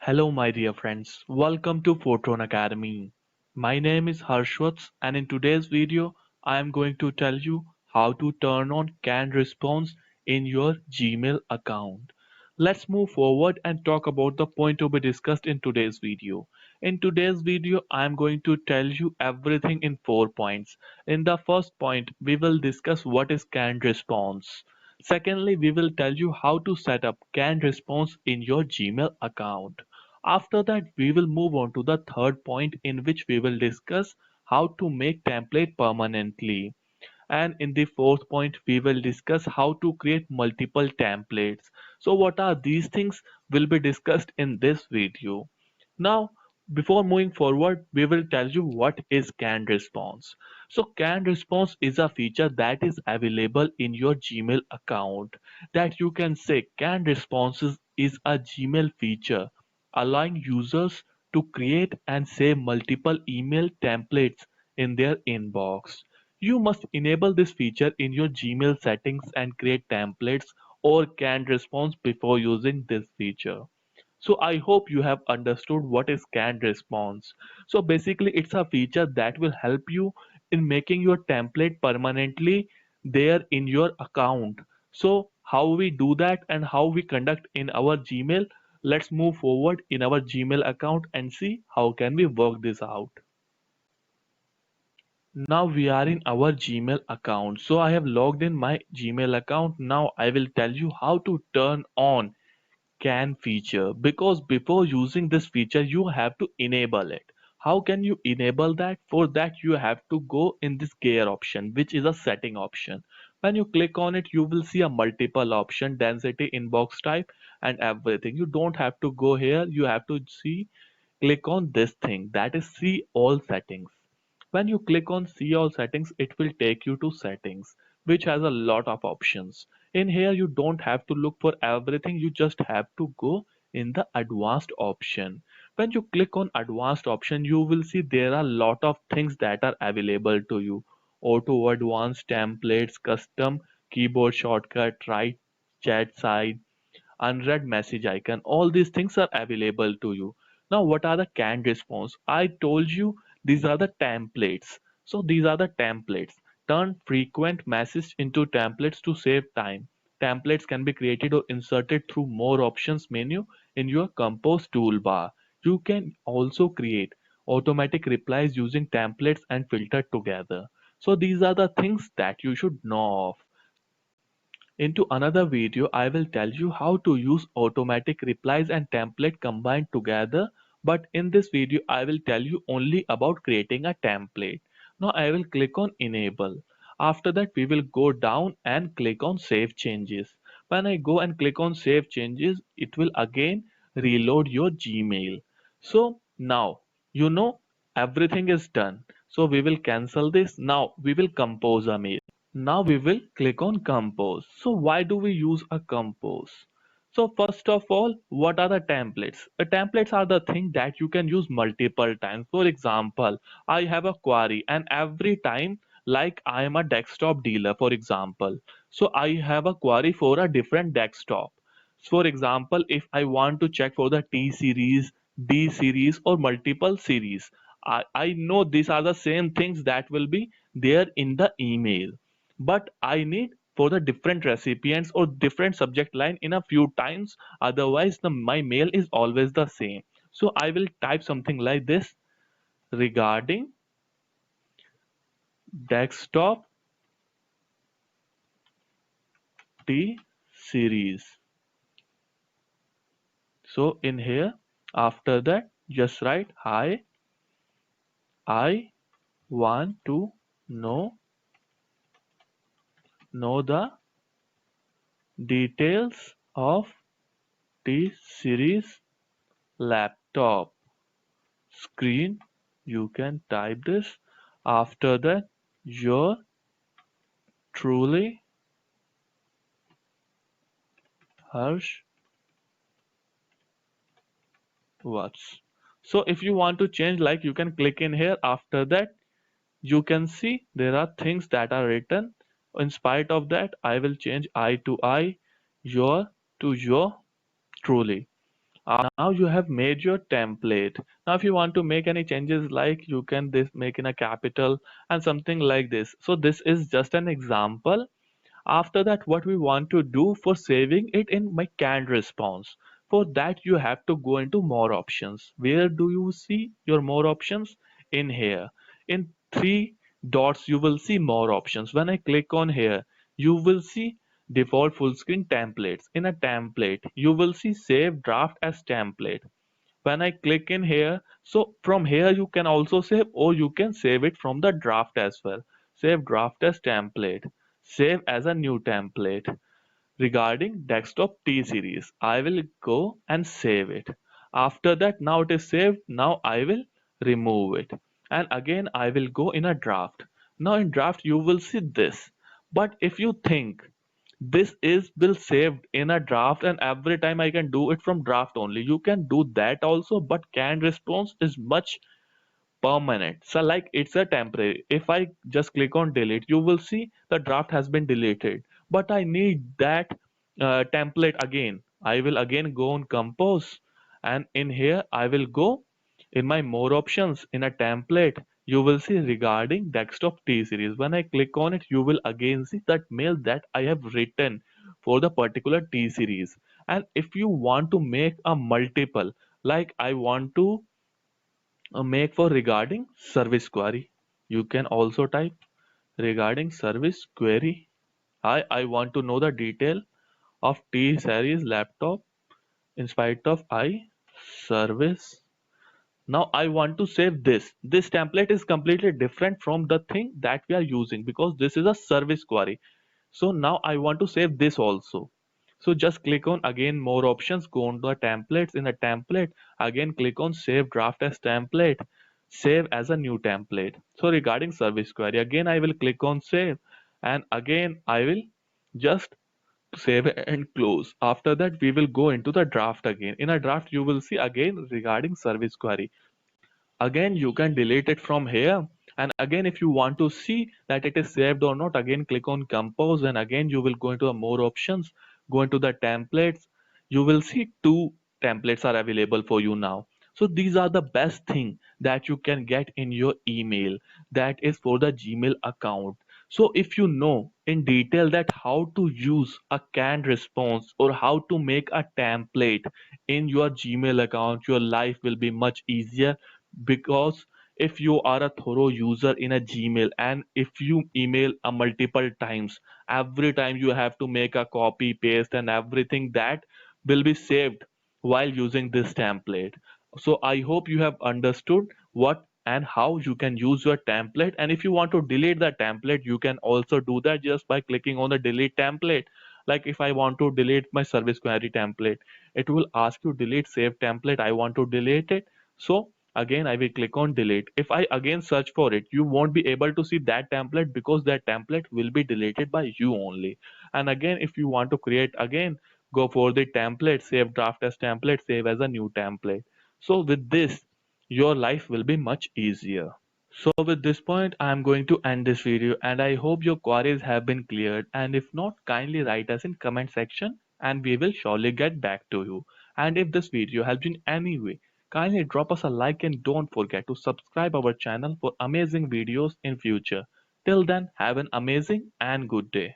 Hello, my dear friends. Welcome to Photon Academy. My name is Harshwats, and in today's video, I am going to tell you how to turn on canned response in your Gmail account. Let's move forward and talk about the point to be discussed in today's video. In today's video, I am going to tell you everything in 4 points. In the first point, we will discuss what is canned response. Secondly, we will tell you how to set up canned response in your Gmail account. After that, we will move on to the third point in which we will discuss how to make template permanently. And in the fourth point, we will discuss how to create multiple templates. So what are these things will be discussed in this video. Now, before moving forward, we will tell you what is canned response. So canned response is a feature that is available in your Gmail account that you can say canned responses is a Gmail feature allowing users to create and save multiple email templates in their inbox. You must enable this feature in your Gmail settings and create templates or canned response before using this feature. So I hope you have understood what is canned response. So basically it's a feature that will help you in making your template permanently there in your account. So how we do that and how we conduct in our Gmail, let's move forward in our Gmail account and see how can we work this out. Now we are in our Gmail account. So I have logged in my Gmail account. Now I will tell you how to turn on can feature, because before using this feature you have to enable it. How can you enable that? For that you have to go in this gear option, which is a setting option. When you click on it, you will see a multiple option, density, inbox type, and everything. You don't have to go here. You have to see, click on this thing, that is see all settings. When you click on see all settings, it will take you to settings, which has a lot of options. In here, you don't have to look for everything, you just have to go in the advanced option. When you click on advanced option, you will see there are a lot of things that are available to you. Auto advanced templates, custom keyboard shortcut, right chat side, unread message icon, all these things are available to you. Now what are the canned response? I told you these are the templates. So these are the templates. Turn frequent message into templates to save time. Templates can be created or inserted through more options menu in your compose toolbar. You can also create automatic replies using templates and filter together. So these are the things that you should know of. Into another video, I will tell you how to use automatic replies and template combined together. But in this video, I will tell you only about creating a template. Now I will click on enable. After that, we will go down and click on save changes. When I go and click on save changes, it will again reload your Gmail. So now, you know, everything is done. So we will cancel this. Now we will compose a mail. Now we will click on compose. So why do we use a compose? So first of all, what are the templates? The templates are the thing that you can use multiple times. For example, I have a query and every time, like I am a desktop dealer, for example. So I have a query for a different desktop. For example, if I want to check for the T series, D series or multiple series, I know these are the same things that will be there in the email, but I need for the different recipients or different subject line in a few times, otherwise my mail is always the same. So I will type something like this: regarding desktop T series. So in here, after that, just write hi, I want to know the details of T series laptop screen. You can type this. After that, your truly Harsh Watts. So if you want to change, like, you can click in here. After that, you can see there are things that are written. In spite of that, I will change I to I, your to your truly. Now you have made your template. Now if you want to make any changes, like you can this make in a capital and something like this. So this is just an example. After that, what we want to do for saving it in my canned response. For that, you have to go into more options. Where do you see your more options? In here. In three dots, you will see more options. When I click on here, you will see default full screen templates. In a template, you will see save draft as template. When I click in here, so from here you can also save, or you can save it from the draft as well. Save draft as template, save as a new template. Regarding desktop T series, I will go and save it. After that, now it is saved. Now I will remove it, and again I will go in a draft. Now in draft you will see this. But if you think this is will saved in a draft and every time I can do it from draft only, you can do that also, but canned response is much permanent. So like it's a temporary. If I just click on delete, you will see the draft has been deleted. But I need that template again. I will again go on compose, and in here I will go in my more options in a template. You will see regarding desktop T series. When I click on it, you will again see that mail that I have written for the particular T series. And if you want to make a multiple, like I want to make for regarding service query. You can also type regarding service query. I want to know the detail of T series laptop in spite of I service. Now I want to save this. This template is completely different from the thing that we are using because this is a service query. So now I want to save this also. So just click on again more options, go on the templates. In the template, again click on save draft as template, save as a new template. So regarding service query, again I will click on save, and again I will just save and close. After that, we will go into the draft again. In a draft, you will see again regarding service query. Again, you can delete it from here. And again, if you want to see that it is saved or not, again click on compose, and again you will go into the more options, go into the templates. You will see two templates are available for you now. So these are the best thing that you can get in your email, that is for the Gmail account. So if you know in detail that how to use a canned response or how to make a template in your Gmail account, your life will be much easier. Because if you are a thorough user in a Gmail, and if you email a multiple times, every time you have to make a copy paste and everything that will be saved while using this template. So I hope you have understood what and how you can use your template. And if you want to delete the template, you can also do that just by clicking on the delete template. Like if I want to delete my service query template, it will ask you delete save template. I want to delete it. So again I will click on delete. If I again search for it, you won't be able to see that template because that template will be deleted by you only. And again, if you want to create again, go for the template, save draft as template, save as a new template. So with this, your life will be much easier. So with this point, I am going to end this video, and I hope your queries have been cleared, and if not, kindly write us in comment section and we will surely get back to you. And if this video helped in any way, kindly drop us a like and don't forget to subscribe our channel for amazing videos in future. Till then, have an amazing and good day.